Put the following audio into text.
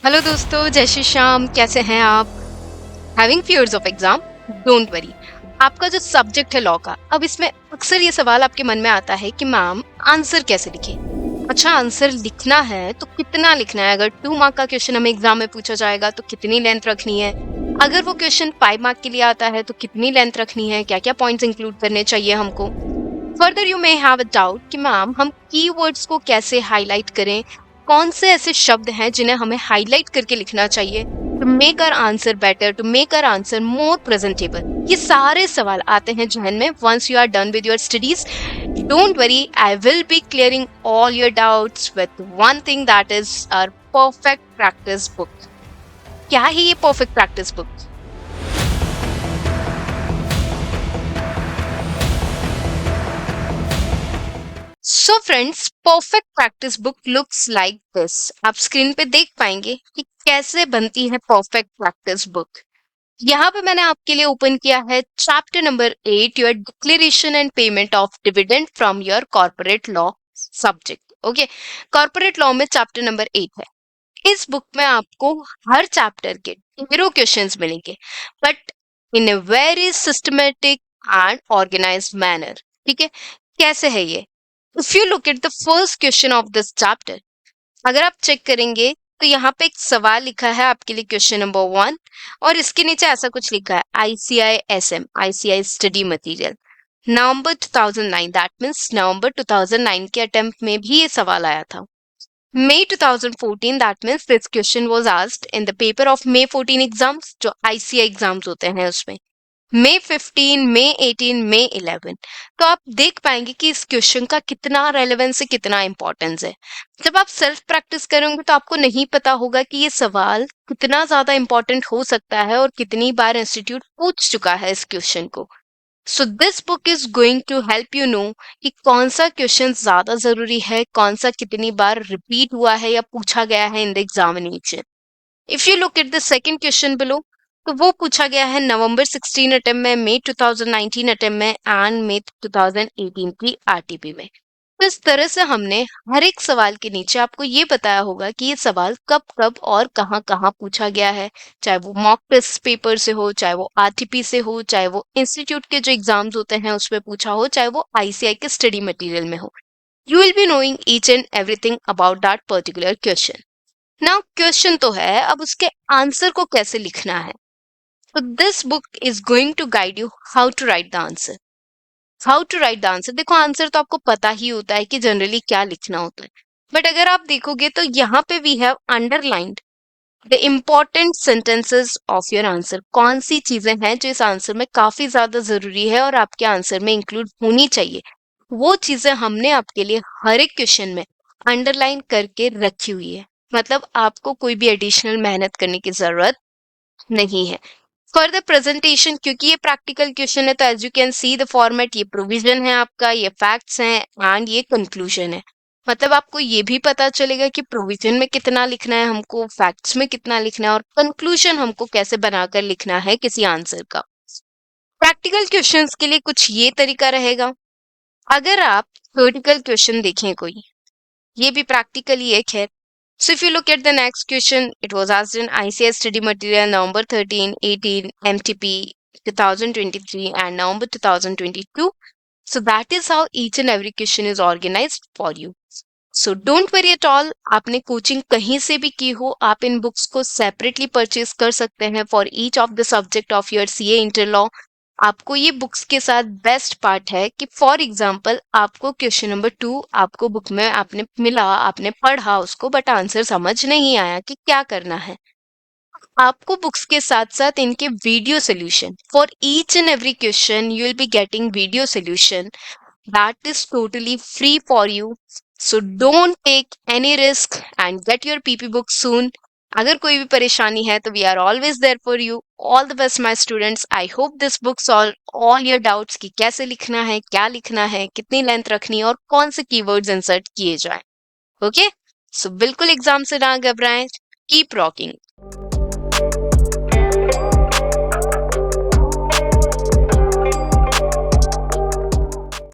Hello दोस्तों, जय श्री श्याम। कैसे हैं आप? Having fears of exam? Don't worry. आपका जो सब्जेक्ट है लॉ का, अब इसमें अक्सर ये सवाल आपके मन में आता है कि मैम आंसर कैसे लिखें। अच्छा, आंसर लिखना है तो कितना लिखना है? अगर 2 मार्क का क्वेश्चन हमें एग्जाम में पूछा जाएगा तो कितनी लेंथ रखनी है? अगर वो क्वेश्चन 5 मार्क के लिए आता है तो कितनी लेंथ रखनी है? क्या क्या पॉइंट्स इंक्लूड करने चाहिए हमको? Further you may have a doubt कि मैम हम कीवर्ड्स को कैसे हाईलाइट करें, कौन से ऐसे शब्द हैं जिन्हें हमें हाईलाइट करके लिखना चाहिए to make our answer better, to make our answer more presentable. ये सारे सवाल आते हैं जहन में once you are done with your studies. Don't worry, I will be clearing all your doubts with one thing, that is our perfect practice book. क्या है ये perfect practice book? So friends, perfect practice book looks like this. आप screen पे देख पाएंगे कि कैसे बनती है परफेक्ट प्रैक्टिस बुक। यहाँ पे मैंने आपके लिए ओपन किया है chapter number 8, your declaration and payment of dividend from your corporate law subject. Okay, corporate law में चैप्टर नंबर 8 है। इस बुक में आपको हर चैप्टर के ढेरों क्वेश्चंस मिलेंगे, but in a very systematic and organised manner. ठीक है, कैसे है ये? If you look at the first question of this chapter, अगर आप चेक करेंगे तो यहाँ पे एक सवाल लिखा है आपके लिए, क्वेश्चन नंबर 1, और इसके नीचे ऐसा कुछ लिखा है, ICISM, ICI study material, November 2009। That means November 2009 के अटेम्प्ट में भी ये सवाल आया था। May 2014, that means this question was asked in the paper of May 14 exams, जो ICI एग्जाम्स होते हैं उसमें। May 15, May 18, May 11। तो आप देख पाएंगे कि इस क्वेश्चन का कितना रेलेवेंस है, कितना इंपॉर्टेंस है। जब आप सेल्फ प्रैक्टिस करेंगे तो आपको नहीं पता होगा कि ये सवाल कितना ज्यादा इंपॉर्टेंट हो सकता है और कितनी बार इंस्टीट्यूट पूछ चुका है इस क्वेश्चन को। So this book is going to help you know कि कौन सा क्वेश्चन ज्यादा जरूरी है, कौन सा कितनी बार रिपीट हुआ है या पूछा गया है in the examination. If you look at the second question below, तो वो पूछा गया है नवंबर 16 अटेम्प्ट में, मई 2019 अटेम्प्ट में एंड मई 2018 की आरटीपी में। तो इस तरह से हमने हर एक सवाल के नीचे आपको ये बताया होगा कि ये सवाल कब कब और कहाँ कहाँ पूछा गया है, चाहे वो मॉक टेस्ट पेपर से हो, चाहे वो आरटीपी से हो, चाहे वो इंस्टीट्यूट के जो एग्जाम्स होते हैं उसमें पूछा हो, चाहे वो आईसीआई के स्टडी मटेरियल में हो। You will be knowing each and everything about that particular question. Now question तो है, अब उसके आंसर को कैसे लिखना है। तो this book is going to guide you how to write the answer. How to write the answer, देखो आंसर तो आपको पता ही होता है कि जनरली क्या लिखना होता है, बट अगर आप देखोगे तो यहाँ पे we have underlined the important sentences of your answer. कौन सी चीजें हैं जो इस आंसर में काफी ज्यादा जरूरी है और आपके आंसर में इंक्लूड होनी चाहिए, वो चीजें हमने आपके लिए हर एक क्वेश्चन में अंडरलाइन करके रखी हुई है। मतलब आपको कोई भी एडिशनल मेहनत करने की जरूरत नहीं है। फॉर द प्रेजेंटेशन, क्योंकि ये प्रैक्टिकल क्वेश्चन है, तो as you can see the format, ये प्रोविजन है आपका, ये फैक्ट्स हैं एंड ये कंक्लूजन है। मतलब आपको ये भी पता चलेगा कि प्रोविजन में कितना लिखना है हमको, फैक्ट्स में कितना लिखना है, और कंक्लूजन हमको कैसे बनाकर लिखना है किसी आंसर का। प्रैक्टिकल क्वेश्चंस के लिए कुछ ये तरीका रहेगा। अगर आप थ्योरेटिकल क्वेश्चन देखें कोई, ये भी प्रैक्टिकली एक है। So if you look at the next question, it was asked in ICS study material November 13, 18, MTP 2023 and November 2022. So that is how each and every question is organized for you. So don't worry at all. आपने coaching कहीं से भी की हो, आप इन books को separately purchase कर सकते हैं for each of the subject of your CA inter law. आपको ये बुक्स के साथ बेस्ट पार्ट है कि फॉर एग्जाम्पल आपको क्वेश्चन नंबर 2 आपको बुक में आपने मिला, आपने पढ़ा उसको, बट आंसर समझ नहीं आया कि क्या करना है। आपको बुक्स के साथ साथ इनके video solution, for each and every question you will be getting video solution that is totally free for you. So don't take any risk and get your PP book soon. अगर कोई भी परेशानी है तो we are always there for you. All the best my students. I hope this book solve all your doubts कि कैसे लिखना है, क्या लिखना है, कितनी लेंथ रखनी है और कौन से कीवर्ड्स इंसर्ट किए जाएं। ओके, सो बिल्कुल एग्जाम से ना घबराएं, कीप रॉकिंग।